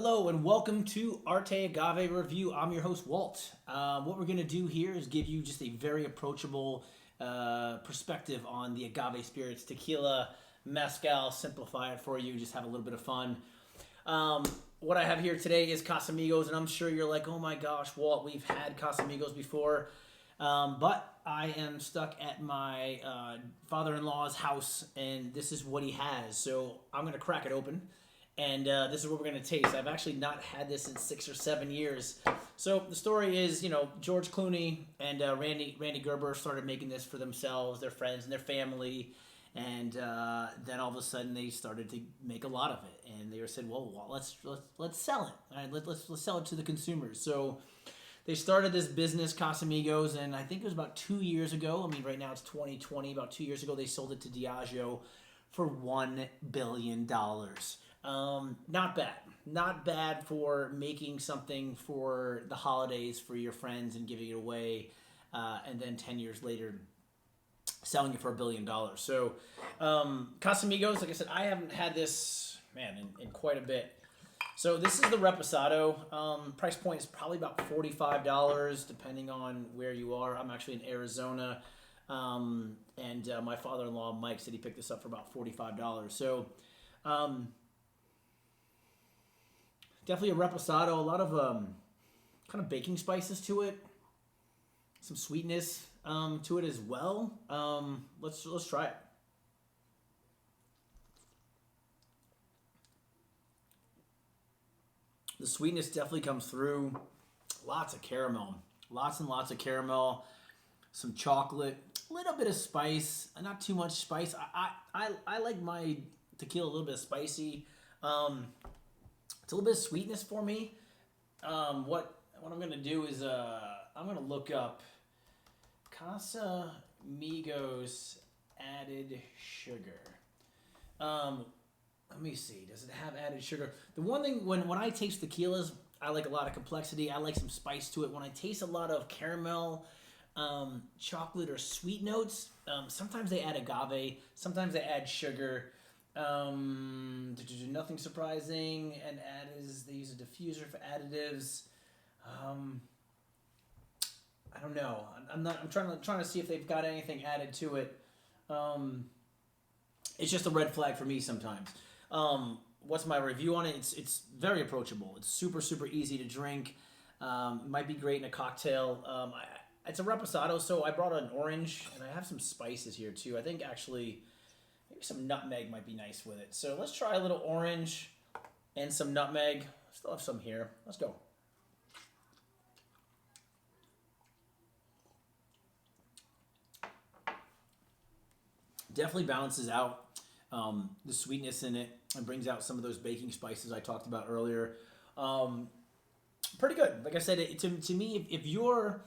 Hello and welcome to Arte Agave Review. I'm your host, Walt. What we're going to do here is give you just a very approachable perspective on the agave spirits, tequila, mezcal, simplify it for you, just have a little bit of fun. What I have here today is Casamigos, and I'm sure you're like, oh my gosh, Walt, we've had Casamigos before. But I am stuck at my father-in-law's house, and this is what he has. So I'm going to crack it open. And this is what we're going to taste. I've actually not had this in 6 or 7 years. So the story is, George Clooney and Randy Gerber started making this for themselves, their friends, and their family. And then all of a sudden they started to make a lot of it. And they said, well, let's sell it. All right, let's sell it to the consumers. So they started this business, Casamigos, and I think it was about 2 years ago. I mean, right now it's 2020. About 2 years ago, they sold it to Diageo for $1 billion. Not bad. Not bad for making something for the holidays for your friends and giving it away, and then 10 years later selling it for $1 billion. So Casamigos, like I said, I haven't had this, in quite a bit. So this is the Reposado. Price point is probably about $45, depending on where you are. I'm actually in Arizona, and my father-in-law, Mike, said he picked this up for about $45. So definitely a Reposado, a lot of kind of baking spices to it, some sweetness to it as well. Let's try it. The sweetness definitely comes through. Lots of caramel, lots and lots of caramel, some chocolate, a little bit of spice, not too much spice. I like my tequila a little bit spicy. It's a little bit of sweetness for me. What I'm going to do is I'm going to look up Casamigos added sugar. Let me see. Does it have added sugar? The one thing, when I taste tequilas, I like a lot of complexity. I like some spice to it. When I taste a lot of caramel, chocolate, or sweet notes, sometimes they add agave, sometimes they add sugar. Nothing surprising, and they use a diffuser for additives. I don't know. I'm trying to see if they've got anything added to it. It's just a red flag for me sometimes. What's my review on it? It's very approachable. It's super easy to drink. Might be great in a cocktail. It's a Reposado, so I brought an orange, and I have some spices here too. I think actually maybe some nutmeg might be nice with it. So let's try a little orange and some nutmeg. Still have some here. Let's go. Definitely balances out the sweetness in it and brings out some of those baking spices I talked about earlier. Pretty good. Like I said, to me, if you're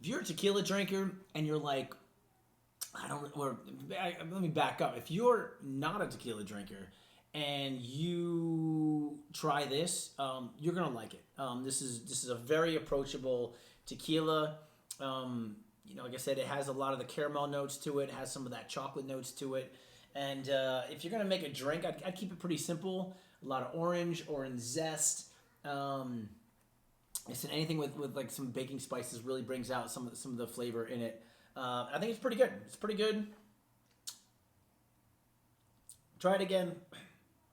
a tequila drinker and you're like, let me back up. If you're not a tequila drinker and you try this, you're gonna like it. This is a very approachable tequila. Like I said, it has a lot of the caramel notes to it. It has some of that chocolate notes to it. And if you're gonna make a drink, I'd keep it pretty simple. A lot of orange zest. I said anything with like some baking spices really brings out some of the flavor in it. I think it's pretty good. It's pretty good. Try it again.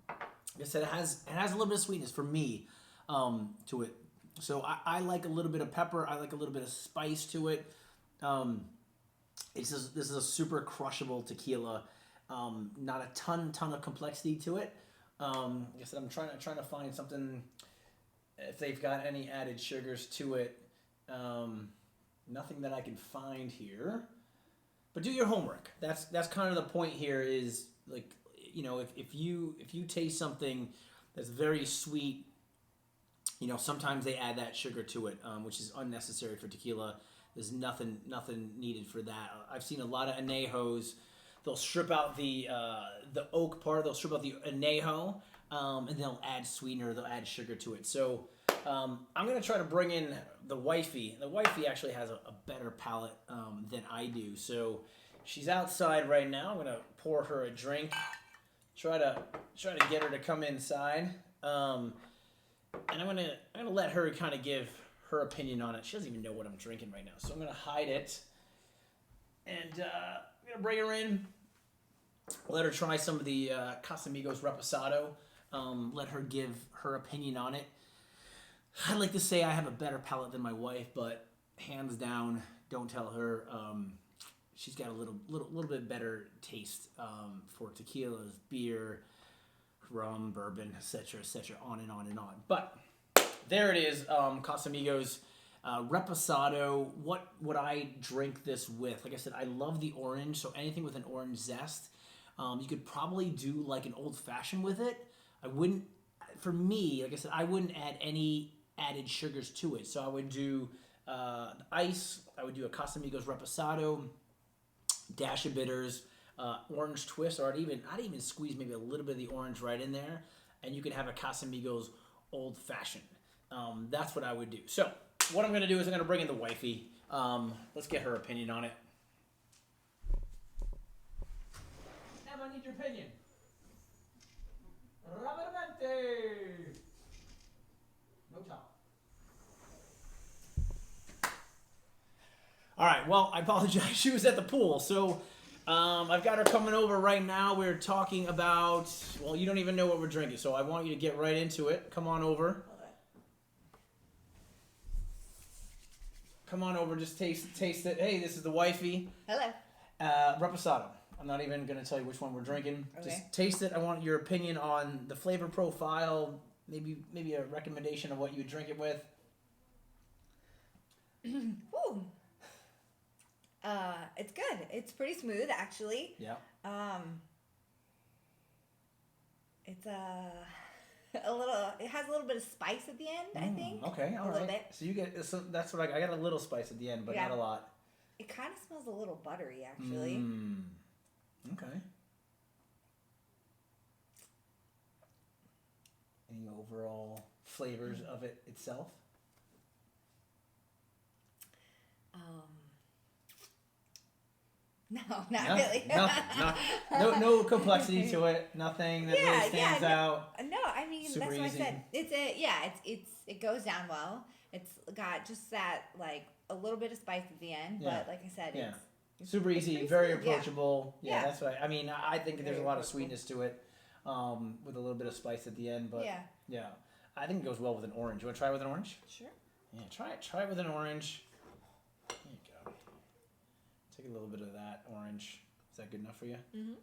Like I said, it has a little bit of sweetness for me to it. So I like a little bit of pepper. I like a little bit of spice to it. This is a super crushable tequila. Not a ton of complexity to it. Like I said, I'm trying to find something if they've got any added sugars to it. Nothing that I can find here, but do your homework. That's kind of the point here. Is like, if you taste something that's very sweet, sometimes they add that sugar to it, which is unnecessary for tequila. There's nothing needed for that. I've seen a lot of anejos. They'll strip out the oak part. They'll strip out the anejo, and they'll add sweetener. They'll add sugar to it. So I'm going to try to bring in the Wifey. The Wifey actually has a better palate than I do. So she's outside right now. I'm going to pour her a drink. Try to get her to come inside. and I'm gonna let her kind of give her opinion on it. She doesn't even know what I'm drinking right now, so I'm gonna hide it, and I'm gonna bring her in. Let her try some of the Casamigos Reposado. Let her give her opinion on it. I'd like to say I have a better palate than my wife, but hands down, don't tell her. She's got a little bit better taste for tequilas, beer, rum, bourbon, etc., on and on and on. But there it is, Casamigos Reposado. What would I drink this with? Like I said, I love the orange, so anything with an orange zest. You could probably do like an old fashioned with it. I wouldn't, for me, like I said, I wouldn't add any added sugars to it. So I would do ice. I would do a Casamigos Reposado, dash of bitters, orange twist, or I'd even squeeze maybe a little bit of the orange right in there, and you could have a Casamigos old fashioned. That's what I would do. So what I'm going to do is I'm going to bring in the wifey. Let's get her opinion on it. I need your opinion. Rapidamente. No top. All right. Well, I apologize. She was at the pool, so I've got her coming over right now. We're talking about. Well, you don't even know what we're drinking, so I want you to get right into it. Come on over. Okay. Come on over. Just taste it. Hey, this is the wifey. Hello. Reposado. I'm not even going to tell you which one we're drinking. Okay. Just taste it. I want your opinion on the flavor profile, maybe a recommendation of what you would drink it with. Ooh. It's good. It's pretty smooth, actually. Yeah. It's a little. It has a little bit of spice at the end, I think. Okay, all a little right. bit. So you get that's what I got a little spice at the end, but Yeah. not a lot. It kind of smells a little buttery, actually. Okay. Any overall flavors of it itself? No, not really. Nothing. No complexity to it. Nothing that really stands out. No, I mean Super that's what easy. I said. It goes down well. It's got just that like a little bit of spice at the end, but like I said, it's super easy, pretty very smooth, approachable. Yeah, Yeah. that's right. I mean, I think there's a Very lot of approachable. sweetness to it, with a little bit of spice at the end. But yeah. I think it goes well with an orange. You want to try it with an orange? Sure. Yeah, try it with an orange. There you go. Take a little bit of that orange. Is that good enough for you? Mm-hmm.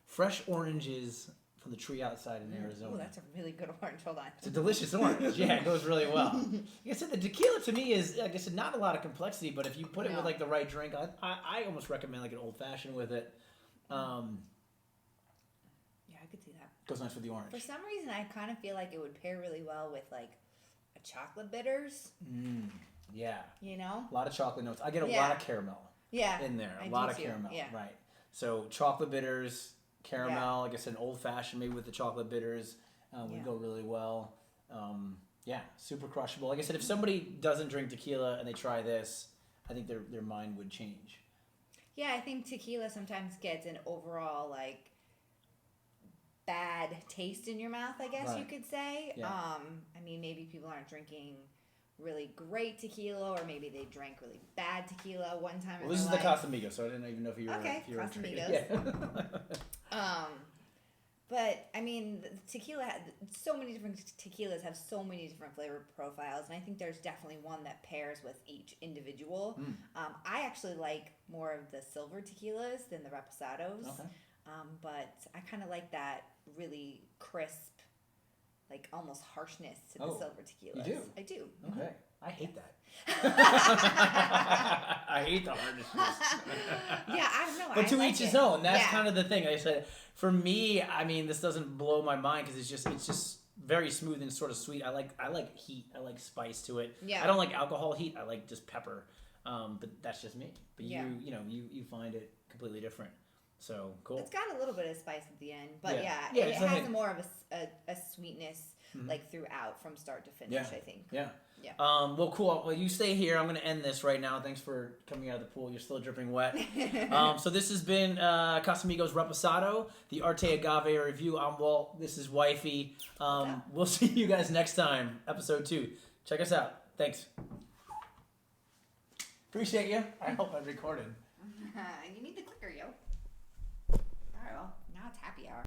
Fresh oranges from the tree outside in Arizona. Oh, that's a really good orange. Hold on. It's a delicious orange. Yeah, it goes really well. Like I said, the tequila to me is, like I said, not a lot of complexity, but if you put it with like the right drink, I almost recommend like an old fashioned with it. Yeah, I could see that. Goes nice with the orange. For some reason, I kind of feel like it would pair really well with like a chocolate bitters. Yeah. You know? A lot of chocolate notes. I get a lot of caramel in there. I A lot do of too. caramel. Yeah. Right. So chocolate bitters, caramel, like I said, old fashioned maybe with the chocolate bitters would go really well. Super crushable. Like I said, if somebody doesn't drink tequila and they try this, I think their mind would change. Yeah, I think tequila sometimes gets an overall like bad taste in your mouth, I guess you could say. Yeah. I mean, maybe people aren't drinking really great tequila, or maybe they drank really bad tequila one time in Well, this their is life. the Casamigos, so I didn't even know if you were Okay, if you were drinking. Casamigos. Yeah. But I mean, tequila. So many different tequilas have so many different flavor profiles, and I think there's definitely one that pairs with each individual. I actually like more of the silver tequilas than the reposados. Okay. But I kind of like that really crisp, like almost harshness to the silver tequilas. You do? I do. Okay. I hate that. I hate the hardness. Yeah, I don't know. But to each his own. That's Yeah. kind of the thing. I said, for me, I mean, this doesn't blow my mind because it's just very smooth and sort of sweet. I like heat. I like spice to it. Yeah. I don't like alcohol heat. I like just pepper. But that's just me. But you find it completely different. So cool. It's got a little bit of spice at the end, but it it has doesn't- more of a sweetness. like throughout from start to finish. Yeah. I think. Yeah. Yeah. Well, cool. Well, you stay here. I'm going to end this right now. Thanks for coming out of the pool. You're still dripping wet. So this has been Casamigos Reposado, the Arte Agave review. I'm Walt. This is Wifey. We'll see you guys next time. Episode 2. Check us out. Thanks. Appreciate you. I hope I recorded. You need the clicker, yo. All right, well, now it's happy hour.